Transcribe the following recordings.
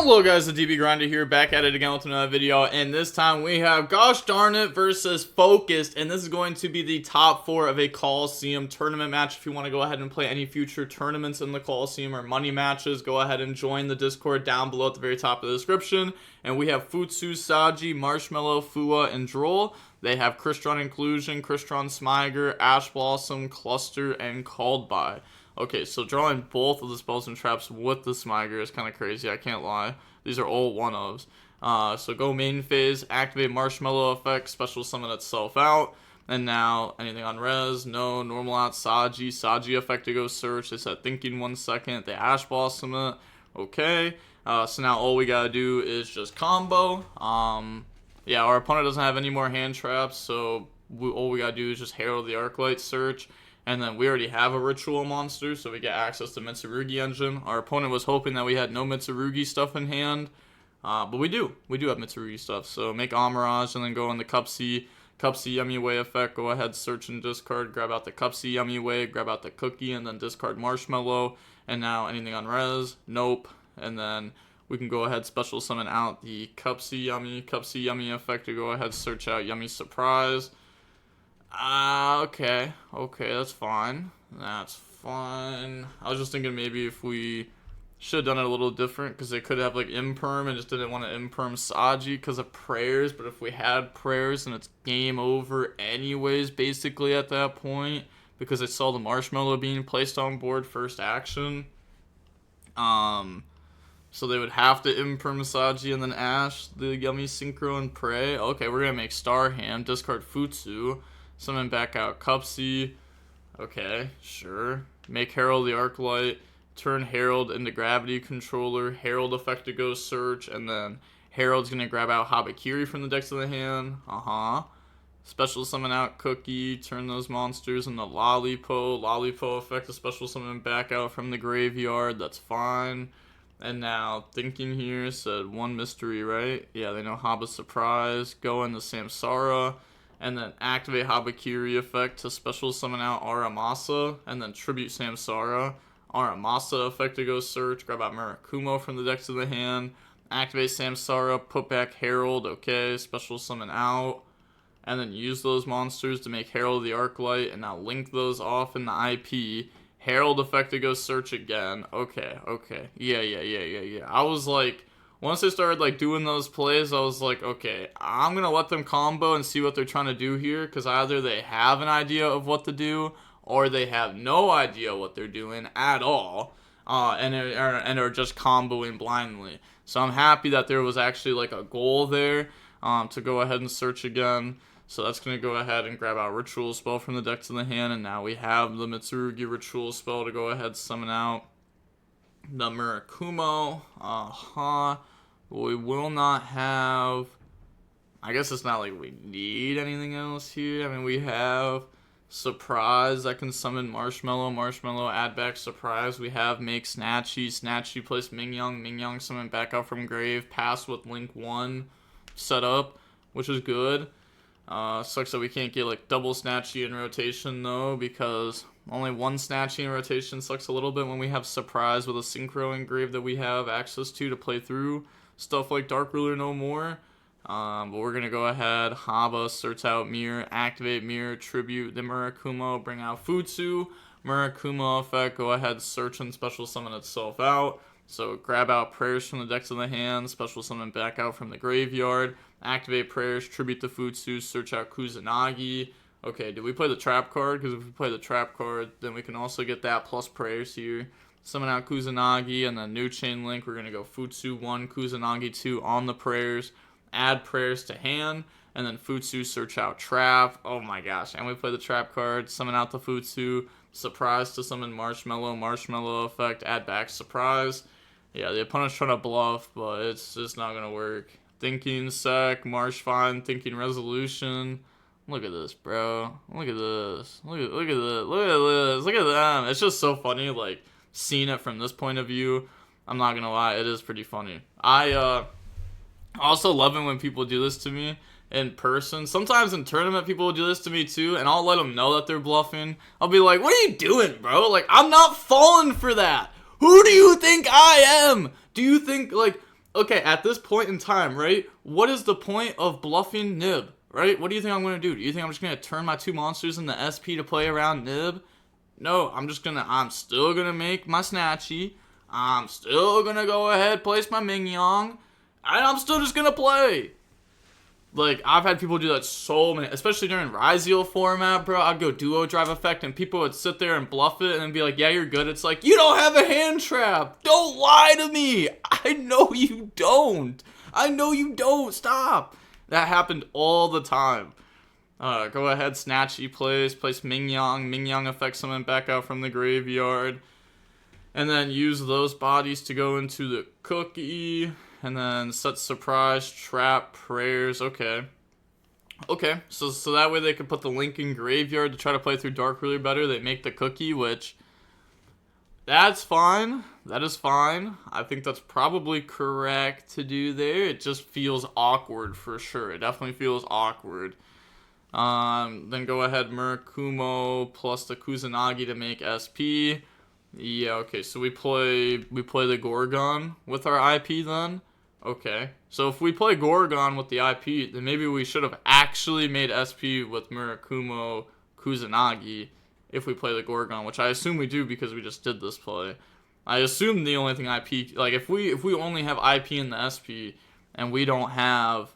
Hello guys, the DB Grinder here, back at it again with another video, and this time we have Gosh Darn It versus Focused, and this is going to be the top 4 of a Colosseum tournament match. If you want to go ahead and play any future tournaments in the Colosseum or money matches, go ahead and join the Discord down below at the very top of the description. And we have Futsu, Saji, Marshmallow, Fua, and Droll. They have Crystron Inclusion, Crystron Smiger, Ash Blossom, Cluster, and Called By. Okay, so drawing both of the spells and traps with the Smiger is kind of crazy, I can't lie. These are all one-ofs. So go main phase, activate Marshmallow effect, special summon itself out. And now, anything on res? No. Normal out Saji. Saji effect to go search. They said thinking 1 second. They Ash Blossom it. Okay. So now all we gotta do is just combo. Yeah, our opponent doesn't have any more hand traps, so all we gotta do is just Herald the Arclight search. And then we already have a Ritual monster, so we get access to Mitsurugi engine. Our opponent was hoping that we had no Mitsurugi stuff in hand. But we do. We do have Mitsurugi stuff. So make Amirage and then go on the Cupsy Yummy Way effect. Go ahead, search and discard. Grab out the Cupsy Yummy Way. Grab out the Cookie and then discard Marshmallow. And now anything on res? Nope. And then we can go ahead, special summon out the Cupsy Yummy effect to go ahead, search out Yummy Surprise. Okay, that's fine. That's fine. I was just thinking maybe if we should have done it a little different, because they could have like Imperm and just didn't want to Imperm Saji because of prayers. But if we had prayers, then it's game over anyways, basically at that point, because I saw the Marshmallow being placed on board first action. So they would have to Imperm Saji and then Ash the Yummy Synchro and pray. Okay, we're gonna make Star Hand, discard Futsu. Summon back out Cupsy. Okay, sure. Make Herald the Arclight. Turn Herald into Gravity Controller. Herald effect to go search. And then Herald's going to grab out Habakiri from the decks of the hand. Special summon out Cookie. Turn those monsters into Lollipo. Lollipo effect to special summon back out from the graveyard. That's fine. And now, thinking here, said one mystery, right? Yeah, they know Haba Surprise. Go into Samsara. And then activate Habakiri effect to special summon out Aramasa. And then tribute Samsara. Aramasa effect to go search. Grab out Murakumo from the decks of the hand. Activate Samsara. Put back Herald. Okay. Special summon out. And then use those monsters to make Herald the Arclight. And now link those off in the IP. Herald effect to go search again. Okay. Yeah. I was like, once they started like doing those plays, I was like, okay, I'm going to let them combo and see what they're trying to do here, because either they have an idea of what to do or they have no idea what they're doing at all, and are just comboing blindly. So I'm happy that there was actually like a goal there to go ahead and search again. So that's going to go ahead and grab out Ritual Spell from the decks in the hand, and now we have the Mitsurugi Ritual Spell to go ahead summon out the Murakumo. We will not have, I guess it's not like we need anything else here. I mean, we have Surprise that can summon Marshmallow, add back Surprise. We have make Snatchy place Mingyang summon back out from grave, pass with Link 1 set up, which is good. Sucks that we can't get like double Snatchy in rotation though, because only one Snatchy in rotation sucks a little bit when we have Surprise with a Synchro engrave that we have access to play through stuff like Dark Ruler no more. But we're going to go ahead, Haba, search out Mirror, activate Mirror, tribute the Murakumo, bring out Futsu, Murakumo effect, go ahead, search and special summon itself out. So grab out prayers from the decks of the hand, special summon back out from the graveyard, activate prayers, tribute the Futsu, search out Kusanagi. Okay, did we play the trap card? Because if we play the trap card, then we can also get that plus prayers here. Summon out Kusanagi, and then new chain link. We're going to go Futsu 1, Kusanagi 2 on the prayers. Add prayers to hand, and then Futsu search out trap. Oh my gosh, and we play the trap card. Summon out the Futsu. Surprise to summon Marshmallow effect. Add back Surprise. Yeah, the opponent's trying to bluff, but it's just not going to work. Thinking Sec, Marsh Fine, Thinking Resolution. Look at this, bro. Look at this. Look at this. Look at them. It's just so funny, like, seeing it from this point of view. I'm not gonna lie, it is pretty funny. I also love it when people do this to me in person. Sometimes in tournament, people will do this to me too, and I'll let them know that they're bluffing. I'll be like, what are you doing, bro? Like, I'm not falling for that. Who do you think I am? Do you think, like, Okay, at this point in time, right? What is the point of bluffing Nib, right? What do you think I'm going to do? Do you think I'm just going to turn my 2 monsters into SP to play around Nib? No, I'm still going to make my Snatchy. I'm still going to go ahead, place my Mingyong. And I'm still just going to play. Like, I've had people do that so many, especially during Ryzeal format, bro. I'd go duo drive effect, and people would sit there and bluff it, and then be like, yeah, you're good. It's like, you don't have a hand trap. Don't lie to me. I know you don't. I know you don't. Stop. That happened all the time. Go ahead, Snatchy place Mingyong. Mingyong effect summon back out from the graveyard. And then use those bodies to go into the cookie. And then set surprise, trap, prayers. Okay, so that way they can put the link in graveyard to try to play through Dark Ruler better. They make the cookie, which, that's fine. That is fine. I think that's probably correct to do there. It just feels awkward for sure. It definitely feels awkward. Then go ahead, Murakumo plus the Kusanagi to make SP. Yeah, okay, so we play the Gorgon with our IP then. Okay, so if we play Gorgon with the IP, then maybe we should have actually made SP with Murakumo Kusanagi if we play the Gorgon, which I assume we do because we just did this play. I assume the only thing IP, like if we only have IP in the SP and we don't have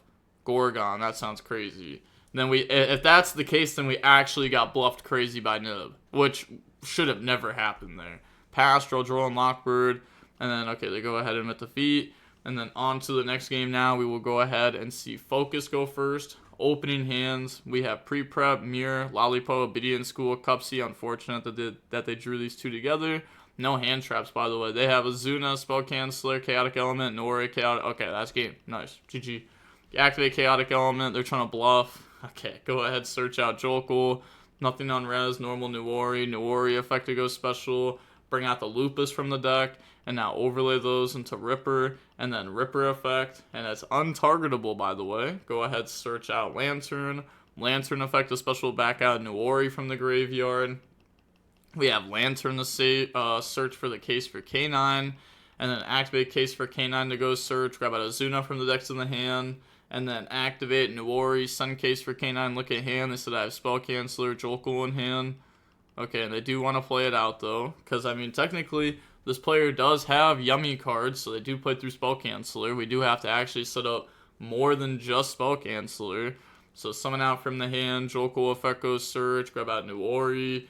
Gorgon, that sounds crazy. Then if that's the case, then we actually got bluffed crazy by Nib, which should have never happened there. Pastoral, Droll, and Lockbird, and then okay, they go ahead and with defeat. And then on to the next game now. We will go ahead and see Focus go first. Opening hands. We have Pre-Prep, Mirror, Lollipo, Obsidian School, Cupsy. Unfortunate that they drew these two together. No hand traps, by the way. They have Azuna, Spell Canceller, Chaotic Element, Nori, Chaotic. Okay, that's game. Nice. GG. Activate Chaotic Element. They're trying to bluff. Okay, go ahead. Search out Jolkul. Nothing on res. Normal Nuori. Nuori effect to go special. Bring out the Lupus from the deck. And now overlay those into Ripper, and then Ripper effect, and it's untargetable, by the way. Go ahead, search out Lantern. Lantern effect, a special back out Nuori from the graveyard. We have Lantern to search for the case for K9, and then activate case for K9 to go search. Grab out Azuna from the decks in the hand, and then activate Nuori, Sun case for K9, look at hand. They said I have Spell Canceller, Jolkul in hand. Okay, and they do want to play it out, though, because, I mean, technically, this player does have yummy cards, so they do play through Spell Canceller. We do have to actually set up more than just Spell Canceller. So summon out from the hand, Jolkul effect goes search, grab out Nuori.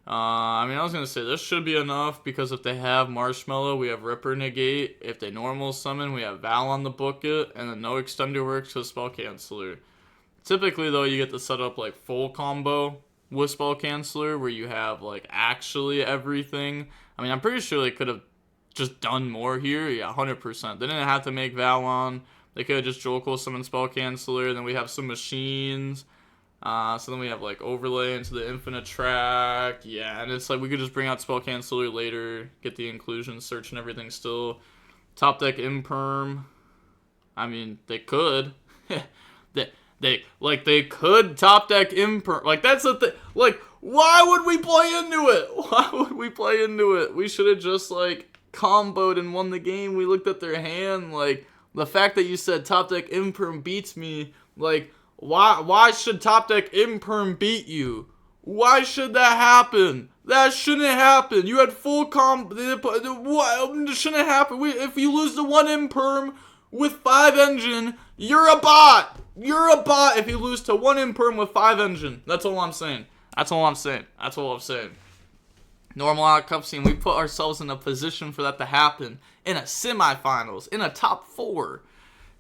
I mean, I was going to say this should be enough, because if they have Marshmallow, we have Ripper negate. If they normal summon, we have Val on the bucket, and then no extender works because Spell Canceller. Typically, though, you get to set up like full combo with Spell Canceller, where you have like actually everything. I mean, I'm pretty sure they could have just done more here. Yeah, 100%. They didn't have to make Valon. They could have just Jolkul summon Spell Canceller. Then we have some machines. So then we have like overlay into the infinite track. Yeah, and it's like we could just bring out Spell Canceller later, get the inclusion search and everything still. Top deck Imperm. I mean, they could. They could top deck Imperm. Like, that's the thing. Like, why would we play into it? Why would we play into it? We should have just, like, comboed and won the game. We looked at their hand. Like, the fact that you said top deck Imperm beats me. Like, why should top deck Imperm beat you? Why should that happen? That shouldn't happen. You had full what shouldn't happen? If you lose the 1 Imperm with 5 engine, you're a bot. You're a bot if you lose to 1 Imperm with 5 engine. That's all I'm saying. That's all I'm saying. Normal out cup scene. We put ourselves in a position for that to happen in a semifinals, in a top 4.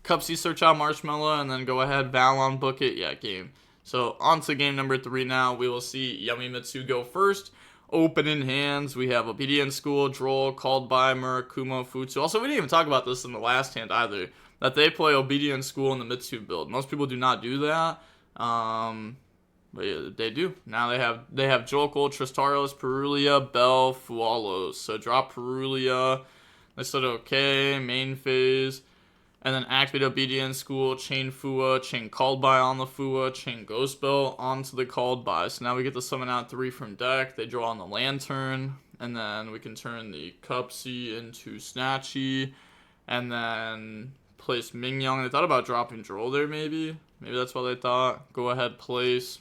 Cupsy search out Marshmallow, and then go ahead, Valon, book it. Yeah, game. So, on to game number 3 now. We will see Yummy Mitsu go first. Opening hands, we have Obsidian School, Droll, Called by Murakumo, Futsu. Also, we didn't even talk about this in the last hand either, that they play Obsidian School in the Mitsu build. Most people do not do that. But yeah, they do. Now they have Jolkul, Tristaros, Perulia, Bell, Fualos. So drop Perulia. They said okay, main phase. And then activate Obsidian School, chain Fua, chain Called By on the Fua, chain Ghost Bell onto the Called By. So now we get to summon out 3 from deck. They draw on the Lantern. And then we can turn the Cupsy into Snatchy. and then place Mingyang. They thought about dropping Droll there, maybe. Maybe that's what they thought. Go ahead, place.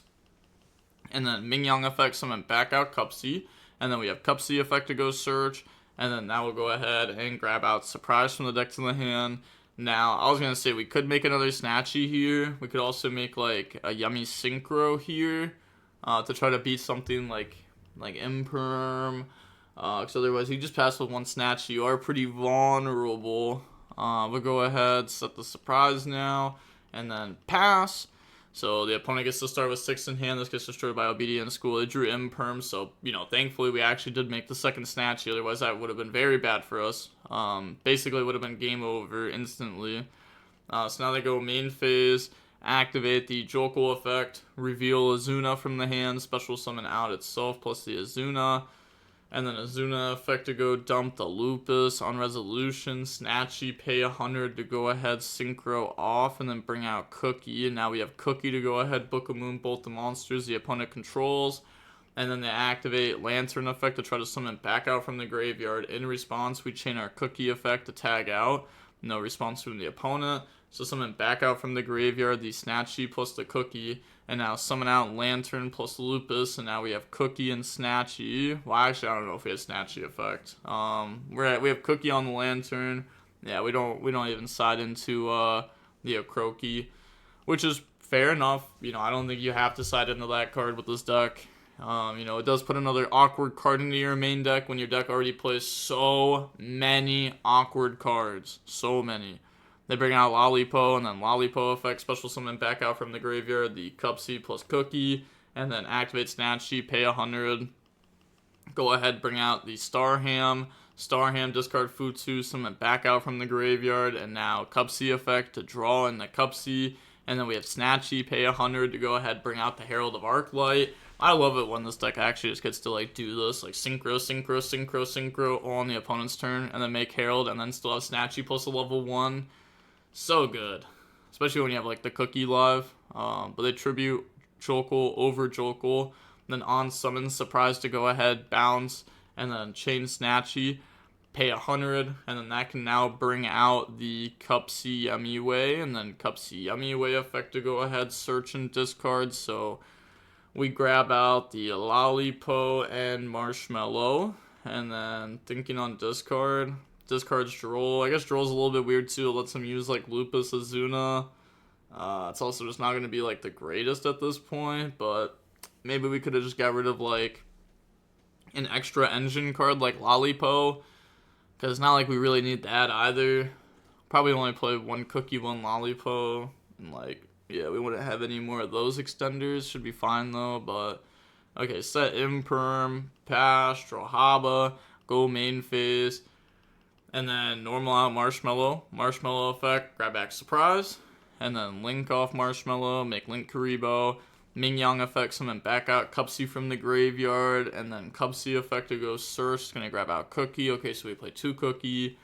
And then Mingyang effect, summon back out Cupsy. And then we have Cupsy effect to go search. And then now we'll go ahead and grab out Surprise from the deck to the hand. Now, I was going to say we could make another Snatchy here. We could also make like a Yummy Synchro here to try to beat something like Imperm. Because otherwise, you just pass with one Snatchy. You are pretty vulnerable. We'll go ahead, set the Surprise now, and then pass. So the opponent gets to start with 6 in hand. This gets destroyed by Obedient School. They drew Imperm, so, thankfully we actually did make the second Snatchy. Otherwise, that would have been very bad for us. Basically, would have been game over instantly. So now they go main phase, activate the Jokul effect, reveal Azuna from the hand, special summon out itself plus the Azuna. And then Azuna effect to go dump the Lupus on resolution. Snatchy, pay 100 to go ahead, synchro off, and then bring out Cookie. And now we have Cookie to go ahead, Book of Moon, both the monsters the opponent controls. And then they activate Lantern effect to try to summon back out from the graveyard. In response, we chain our Cookie effect to tag out. No response from the opponent. So summon back out from the graveyard the Snatchy plus the Cookie. And now summon out Lantern plus Lupus, and now we have Cookie and Snatchy. Well, actually, I don't know if we have Snatchy effect. We have Cookie on the Lantern. Yeah, we don't even side into the Croaky, which is fair enough. I don't think you have to side into that card with this deck. It does put another awkward card into your main deck when your deck already plays so many awkward cards. So many. They bring out Lollipo, and then Lollipo effect, special summon back out from the graveyard, the Cupsy plus Cookie, and then activate Snatchy, pay 100. Go ahead, bring out the Starham. Starham, discard Futsu, summon back out from the graveyard, and now Cupsy effect to draw in the Cupsy. And then we have Snatchy, pay 100 to go ahead, bring out the Herald of Arclight. I love it when this deck actually just gets to do this, synchro all on the opponent's turn, and then make Herald, and then still have Snatchy plus a level 1. So good, especially when you have the Cookie live. But they tribute Jokul over Jokul, then on summon Surprise to go ahead, bounce, and then chain Snatchy, pay 100, and then that can now bring out the Cupsy Yummy Way, and then Cupsy Yummy Way effect to go ahead, search and discard. So we grab out the Lollipo and Marshmallow, and then thinking on discard. Discards Droll. I guess Droll's a little bit weird too. It lets him use Lupus Azuna. It's also just not going to be the greatest at this point, but maybe we could have just got rid of an extra engine card like Lollipo, because it's not like we really need that either. Probably only play one Cookie, one Lollipo, and yeah, we wouldn't have any more of those extenders. Should be fine though, but okay, set Imperm, pass, draw Haba, go main phase. And then normal out Marshmallow effect, grab back Surprise, and then link off Marshmallow, make Link Karibo, Mingyang effect, summon back out Cupsy from the graveyard, and then Cupsy effect to go search, it's gonna grab out Cookie. Okay, so we play 2 Cookie,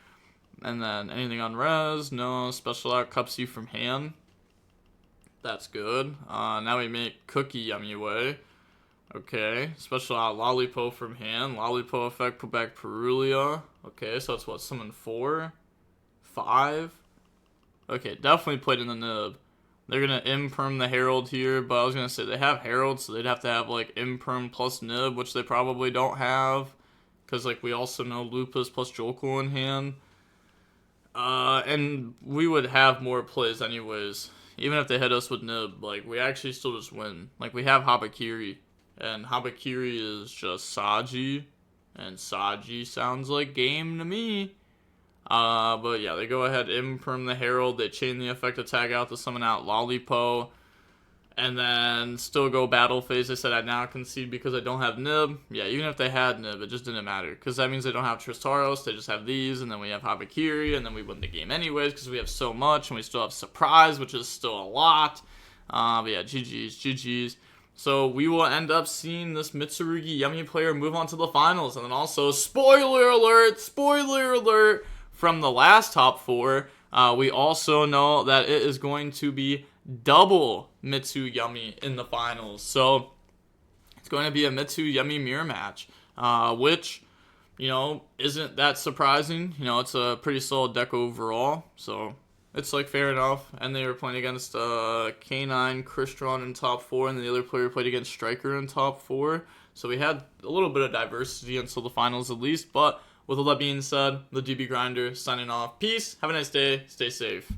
and then anything on res, no, special out Cupsy from hand. That's good. Now we make Cookie Yummy Way. Okay, special out Lollipo from hand. Lollipo effect, put back Perulia. Okay, so that's what, summon 4? 5? Okay, definitely played in the nib. They're going to Imperm the Herald here, but I was going to say they have Herald, so they'd have to have Imperm plus nib, which they probably don't have. Because we also know Lupus plus Jokul in hand. And we would have more plays anyways. Even if they hit us with nib, we actually still just win. We have Habakiri. And Habakiri is just Saji. And Saji sounds like game to me. But yeah, they go ahead, Imperm the Herald. They chain the effect to tag out to summon out Lollipo. And then still go battle phase. They said I now concede because I don't have Nib. Yeah, even if they had Nib, it just didn't matter. Because that means they don't have Tristaros. They just have these. And then we have Habakiri. And then we win the game anyways because we have so much. And we still have Surprise, which is still a lot. But yeah, GG's. So we will end up seeing this Mitsurugi Yummy player move on to the finals. And then also, spoiler alert, from the last top 4, we also know that it is going to be double Mitsu Yummy in the finals. So it's going to be a Mitsu Yummy mirror match, which, you know, isn't that surprising. You know, it's a pretty solid deck overall, so it's like fair enough. And they were playing against K9, Crystron in top 4, and the other player played against Striker in top 4. So we had a little bit of diversity until the finals at least. But with all that being said, the DB Grinder signing off. Peace. Have a nice day. Stay safe.